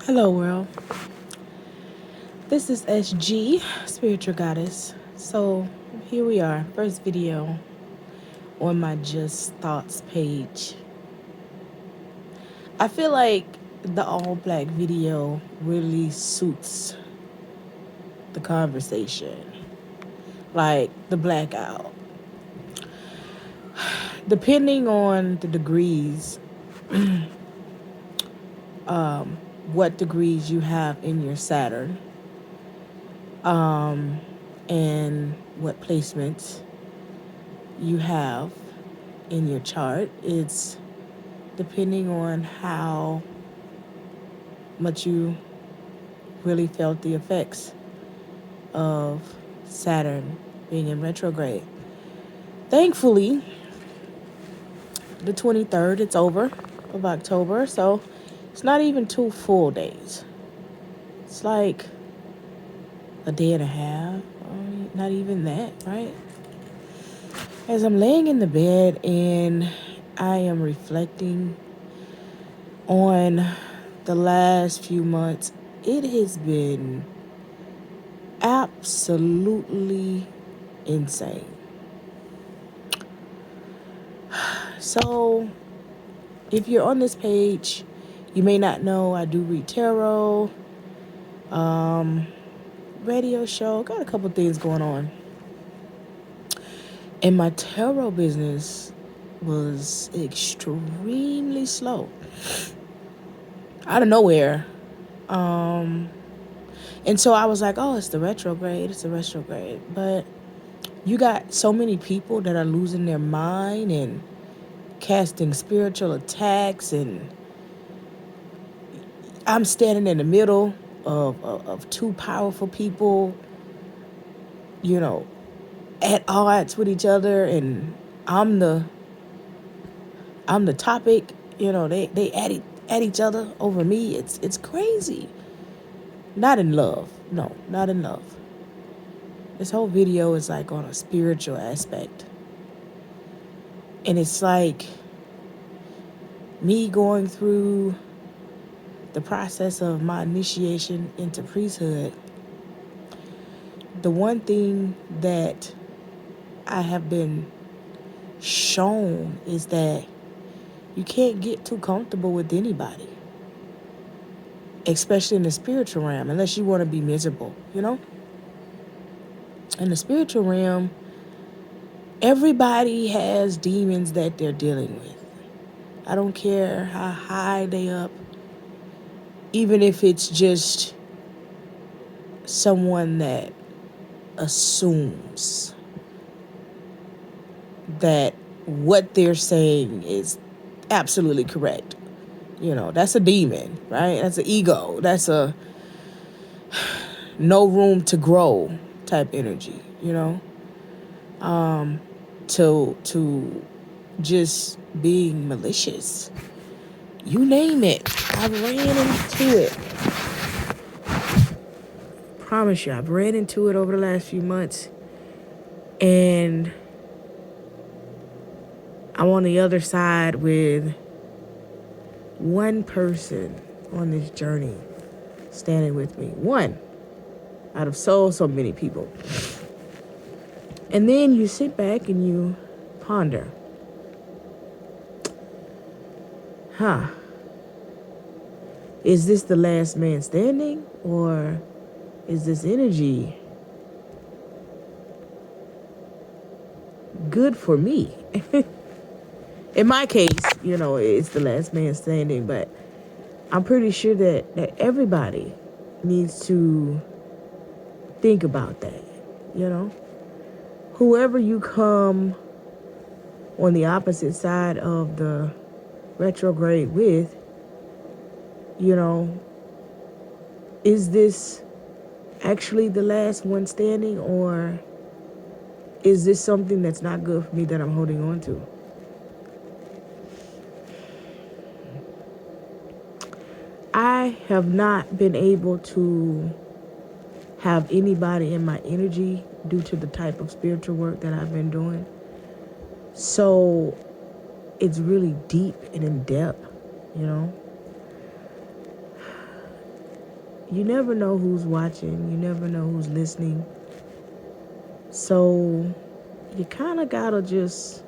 Hello, world. This is SG, Spiritual Goddess. So, here we are, first video on my Just Thoughts page. I feel like the all black video really suits the conversation, like the blackout. Depending on the degrees, what degrees you have in your Saturn, and what placements you have in your chart, it's depending on how much you really felt the effects of Saturn being in retrograde. Thankfully, the 23rd, it's over of October, so it's not even 2 full days. It's like a day and a half, not even that, right? As I'm laying in the bed and I am reflecting on the last few months, it has been absolutely insane. So, if you're on this page, you may not know I do read tarot, radio show, got a couple things going on. And my tarot business was extremely slow. Out of nowhere. And so I was like, oh, it's the retrograde. But you got so many people that are losing their mind and casting spiritual attacks, and I'm standing in the middle of two powerful people, at odds with each other, and I'm the topic. They at each other over me. It's crazy. Not in love. No, not in love. This whole video is like on a spiritual aspect. And it's like me going through the process of my initiation into priesthood. The one thing that I have been shown is that you can't get too comfortable with anybody, especially in the spiritual realm, unless you want to be miserable, In the spiritual realm, everybody has demons that they're dealing with. I don't care how high they up, even if it's just someone that assumes that what they're saying is absolutely correct. That's a demon, right? That's an ego. That's a no room to grow type energy, to just being malicious. You name it. I've ran into it. Promise you, I've ran into it over the last few months. And I'm on the other side with one person on this journey standing with me. One out of so many people. And then you sit back and you ponder. Is this the last man standing, or is this energy good for me? In my case, it's the last man standing, but I'm pretty sure that everybody needs to think about that, Whoever you come on the opposite side of the retrograde with, is this actually the last one standing, or is this something that's not good for me that I'm holding on to? I have not been able to have anybody in my energy due to the type of spiritual work that I've been doing. So it's really deep and in depth, you never know who's watching. You never know who's listening. So you kind of gotta just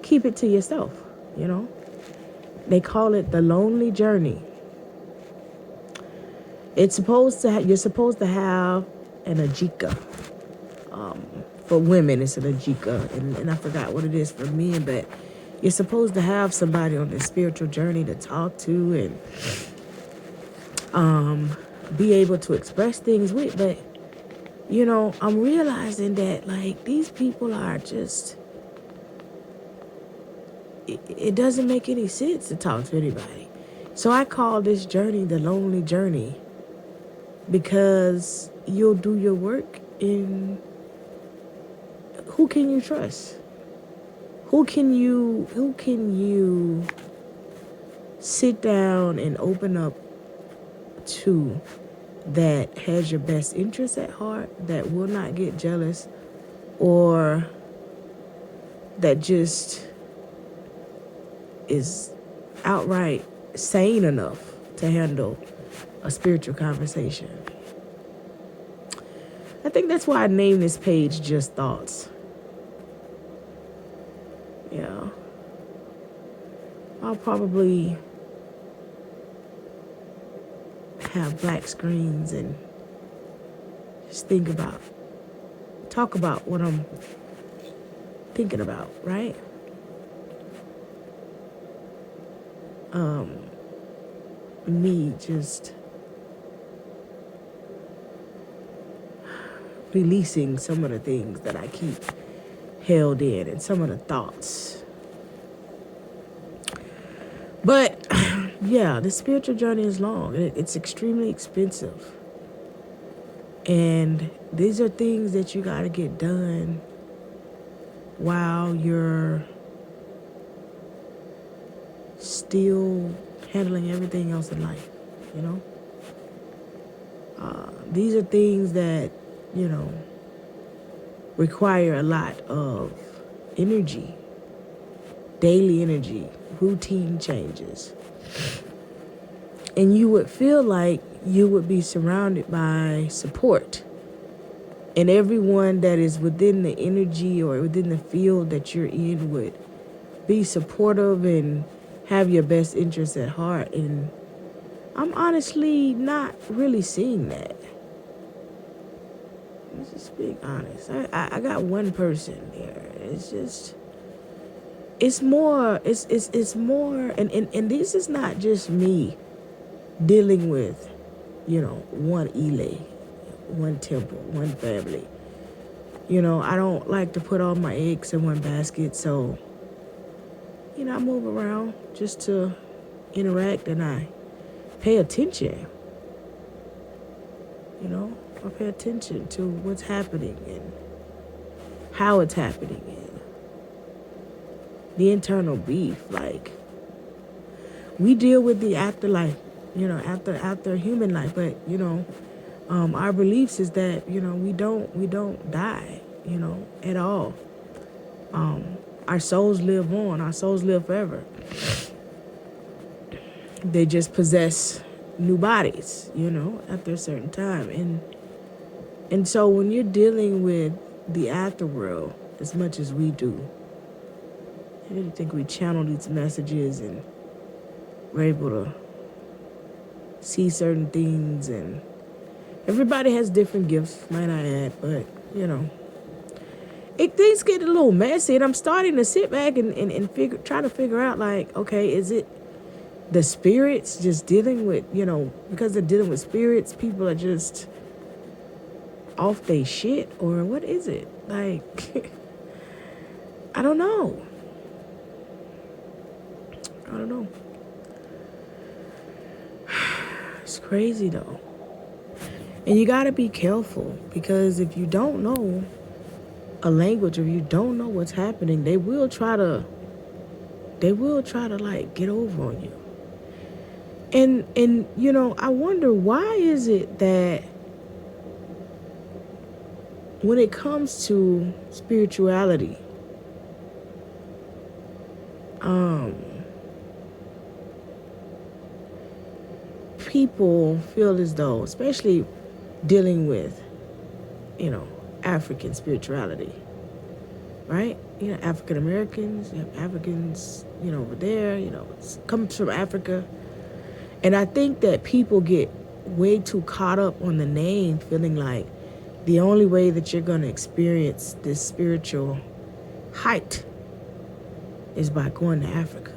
keep it to yourself, you know? They call it the lonely journey. It's supposed to you're supposed to have an ajika. For women, it's an ajika, and I forgot what it is for men, but you're supposed to have somebody on this spiritual journey to talk to and be able to express things with. But I'm realizing that like these people are just. It doesn't make any sense to talk to anybody. So I call this journey the lonely journey because you'll do your work in who can you trust? Who can you sit down and open up to that has your best interests at heart, that will not get jealous, or that just is outright sane enough to handle a spiritual conversation. I think that's why I named this page Just Thoughts. Yeah. I'll probably have black screens and just talk about what I'm thinking about, right? Me just releasing some of the things that I keep held in and some of the thoughts. But yeah, the spiritual journey is long. It's extremely expensive. And these are things that you got to get done while you're still handling everything else in life, you know? These are things that, require a lot of energy, daily energy, routine changes. And you would feel like you would be surrounded by support. And everyone that is within the energy or within the field that you're in would be supportive and have your best interests at heart. And I'm honestly not really seeing that. Let's just be honest. I got one person here. It's more, and this is not just me dealing with, one Ile, one temple, one family. I don't like to put all my eggs in one basket, so, I move around just to interact and I pay attention. I pay attention to what's happening and how it's happening and the internal beef. Like, we deal with the afterlife, after human life, but our beliefs is that we don't die, at all. Our souls live on. Our souls live forever. They just possess new bodies, after a certain time. And so when you're dealing with the afterworld as much as we do, I really think we channel these messages and we're able to see certain things, and everybody has different gifts, might I add, but things get a little messy, and I'm starting to sit back and try to figure out, like, okay, is it the spirits just dealing with, because they're dealing with spirits, people are just off they shit, or what is it? Like, I don't know. It's crazy though. And you gotta be careful, because if you don't know a language, or you don't know what's happening, they will try to like get over on you. And I wonder, why is it that when it comes to spirituality, people feel as though, especially dealing with, you know, African spirituality, right? You know, African Americans, you have Africans, you know, over there, you know, it comes from Africa. And I think that people get way too caught up on the name, feeling like the only way that you're going to experience this spiritual height is by going to Africa.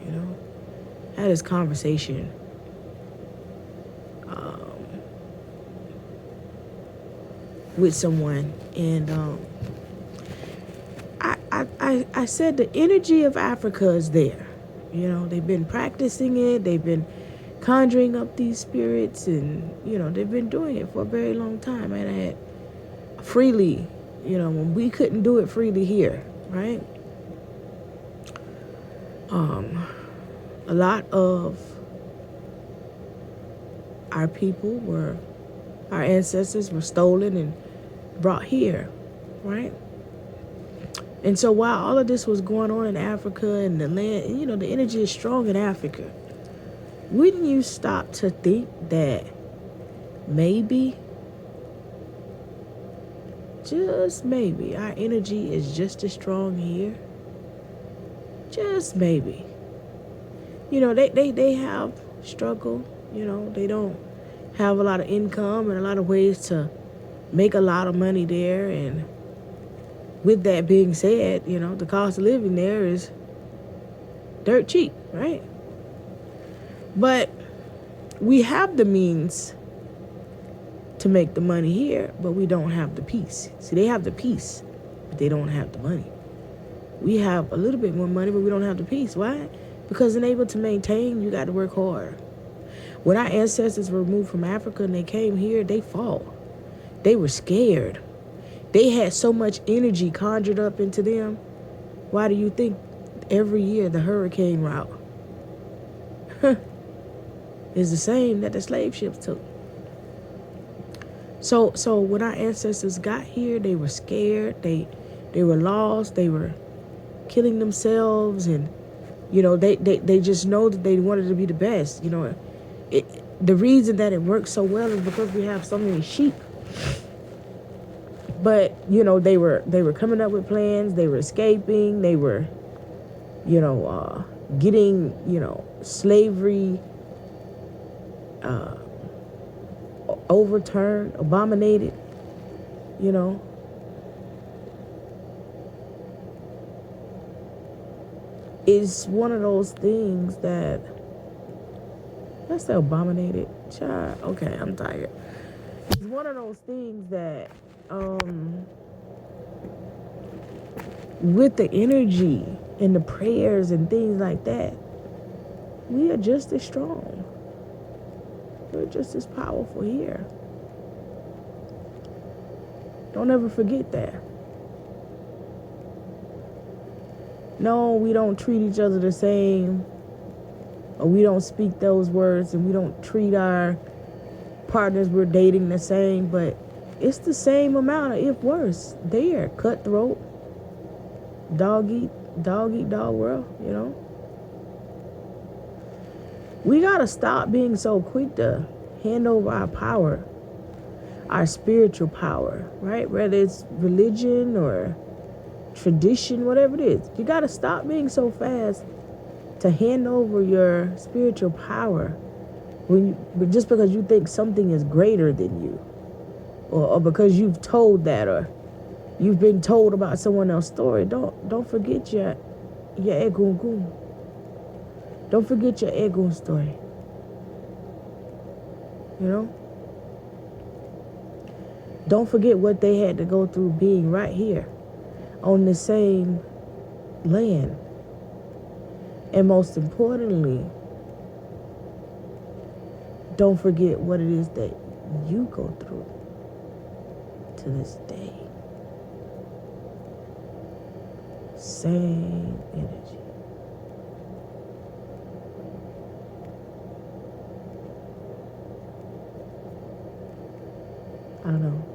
You know, I had this conversation with someone, and I said the energy of Africa is there. You know, they've been practicing it, they've been conjuring up these spirits, and, you know, they've been doing it for a very long time. And I had freely, you know, when we couldn't do it freely here, right? A lot of our people were, our ancestors were stolen and brought here, right? And so while all of this was going on in Africa and the land, you know, the energy is strong in Africa, wouldn't you stop to think that maybe, just maybe, our energy is just as strong here? Just maybe. You know, they have struggle, you know, they don't have a lot of income and a lot of ways to make a lot of money there. And with that being said, you know, the cost of living there is dirt cheap, right? But we have the means to make the money here, but we don't have the peace. See, they have the peace, but they don't have the money. We have a little bit more money, but we don't have the peace. Why? Because in able to maintain, you got to work hard. When our ancestors were moved from Africa and they came here, they fought. They were scared. They had so much energy conjured up into them. Why do you think every year the hurricane route is the same that the slave ships took? So when our ancestors got here, they were scared. They were lost. They were killing themselves, and, you know, they just know that they wanted to be the best. You know, the reason that it works so well is because we have so many sheep. But, you know, they were coming up with plans. They were escaping. They were, you know, getting, you know, slavery overturned, abominated, you know. It's one of those things that, let's say abominated. Child, okay, I'm tired. It's one of those things that, with the energy and the prayers and things like that, we are just as strong. We're just as powerful here. Don't ever forget that. No, we don't treat each other the same, or we don't speak those words, and we don't treat our partners we're dating the same, but it's the same amount, if worse. They are cutthroat, dog eat dog world, you know. We gotta stop being so quick to hand over our power, our spiritual power, right? Whether it's religion or tradition, whatever it is. You gotta stop being so fast to hand over your spiritual power just because you think something is greater than you, or because you've told that, or you've been told about someone else's story. Don't forget your egungun. Don't forget your egun story. You know? Don't forget what they had to go through being right here on the same land. And most importantly, don't forget what it is that you go through to this day. Same energy. I don't know.